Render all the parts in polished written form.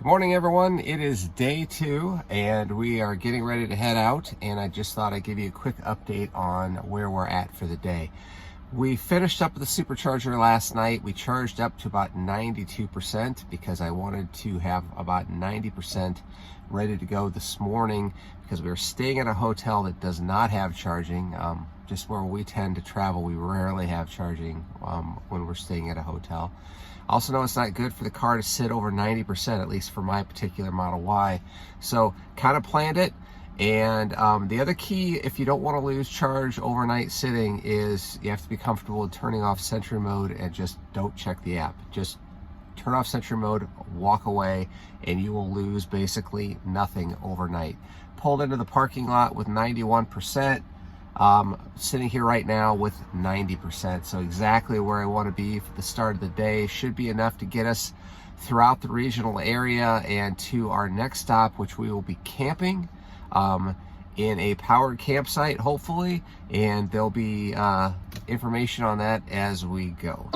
Morning everyone, it is day 2 and we are getting ready to head out, and I just thought I'd give you a quick update on where we're at for the day. We finished up the supercharger last night. We charged up to about 92% because I wanted to have about 90% ready to go this morning, because we were staying at a hotel that does not have charging. Just where we tend to travel, we rarely have charging when we're staying at a hotel. Also know it's not good for the car to sit over 90%, at least for my particular Model Y. So kind of planned it. And the other key, if you don't want to lose charge overnight sitting, is you have to be comfortable with turning off Sentry mode and just don't check the app. Just turn off Sentry mode, walk away, and you will lose basically nothing overnight. Pulled into the parking lot with 91%. Sitting here right now with 90%, so exactly where I want to be for the start of the day. Should be enough to get us throughout the regional area and to our next stop, which we will be camping in a powered campsite, hopefully, and there'll be information on that as we go.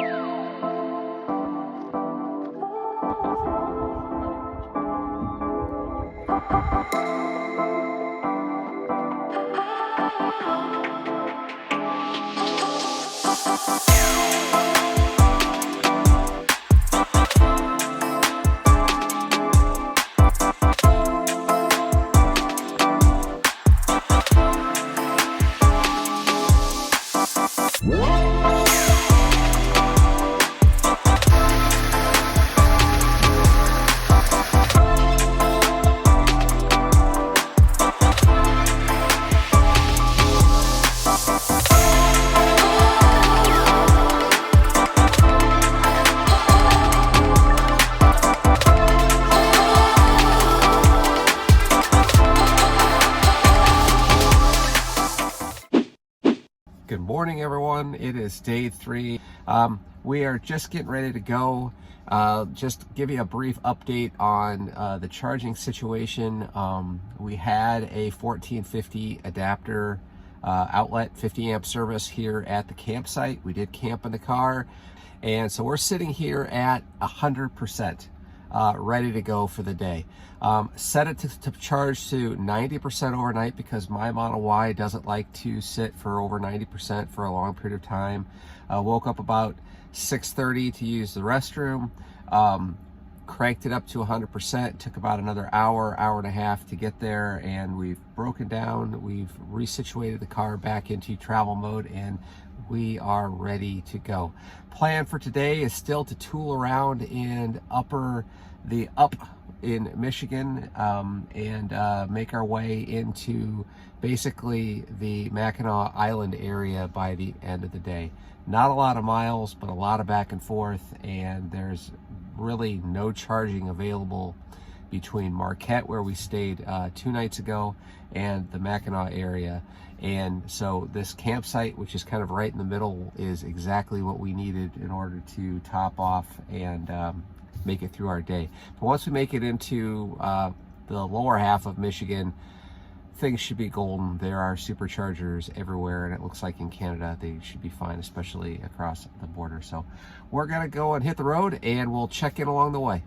Good morning everyone, it is day 3. We are just getting ready to go. Just give you a brief update on the charging situation. We had a 1450 adapter outlet 50 amp service here at the campsite. We did camp in the car, and so we're sitting here at 100%. Ready to go for the day. Set it to charge to 90% overnight because my Model Y doesn't like to sit for over 90% for a long period of time. Woke up about 6:30 to use the restroom. Cranked it up to 100%. Took about another hour and a half to get there, and we've broken down. We've resituated the car back into travel mode, and we are ready to go. Plan for today is still to tool around in up in Michigan and make our way into basically the Mackinac Island area by the end of the day. Not a lot of miles, but a lot of back and forth, and there's really no charging available between Marquette, where we stayed 2 nights ago, and the Mackinac area. And so this campsite, which is kind of right in the middle, is exactly what we needed in order to top off and make it through our day. But once we make it into the lower half of Michigan, things should be golden. There are superchargers everywhere, and it looks like in Canada they should be fine, especially across the border. So we're gonna go and hit the road, and we'll check in along the way.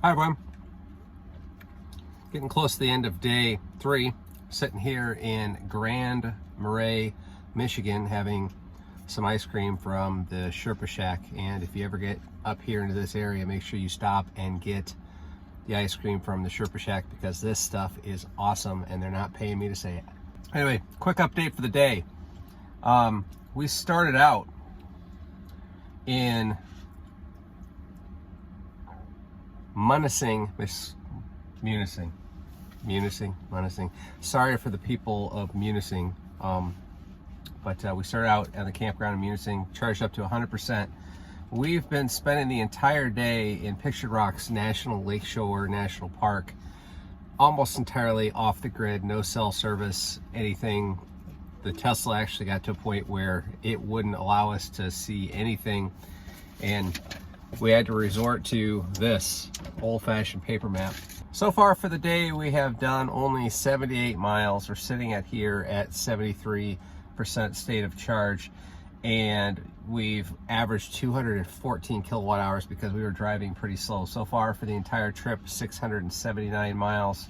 Hi everyone, getting close to the end of day 3, sitting here in Grand Marais, Michigan, having some ice cream from the Sherpa Shack. And if you ever get up here into this area, make sure you stop and get the ice cream from the Sherpa Shack, because this stuff is awesome and they're not paying me to say it. Anyway, quick update for the day. We started out in Munising. Sorry for the people of Munising, but we started out at the campground in Munising, charged up to 100%. We've been spending the entire day in Pictured Rocks National Lakeshore National Park, almost entirely off the grid, no cell service, anything. The Tesla actually got to a point where it wouldn't allow us to see anything, and we had to resort to this old-fashioned paper map. So far for the day, we have done only 78 miles. We're sitting at here at 73% state of charge, and we've averaged 214 kilowatt hours because we were driving pretty slow. So far for the entire trip, 679 miles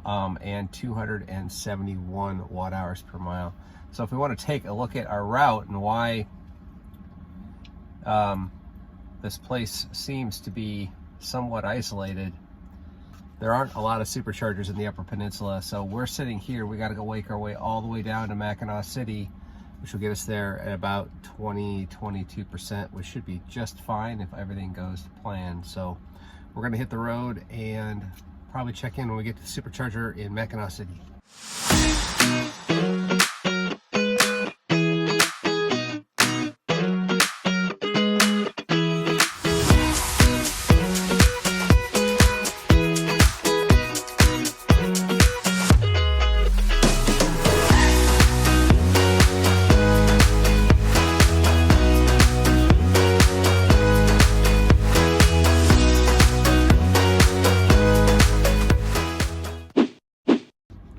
and 271 watt hours per mile. So if we want to take a look at our route and why this place seems to be somewhat isolated, there aren't a lot of superchargers in the Upper Peninsula. So we're sitting here, we got to go make our way all the way down to Mackinac City, which will get us there at about 22%, which should be just fine if everything goes to plan. So we're gonna hit the road and probably check in when we get to the supercharger in Mackinac City.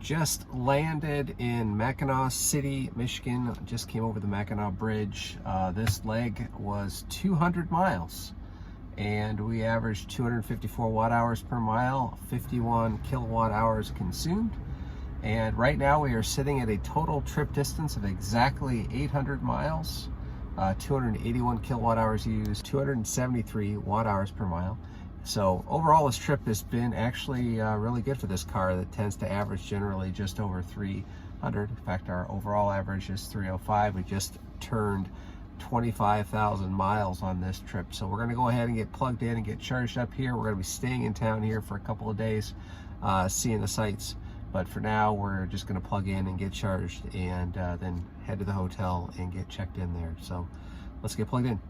Just landed in Mackinac City, Michigan. Just came over the Mackinac Bridge. This leg was 200 miles and we averaged 254 watt hours per mile, 51 kilowatt hours consumed. And right now we are sitting at a total trip distance of exactly 800 miles, 281 kilowatt hours used, 273 watt hours per mile. So overall, this trip has been actually really good for this car that tends to average generally just over 300. In fact, our overall average is 305. We just turned 25,000 miles on this trip. So we're gonna go ahead and get plugged in and get charged up here. We're gonna be staying in town here for a couple of days, seeing the sights. But for now, we're just gonna plug in and get charged and then head to the hotel and get checked in there. So let's get plugged in.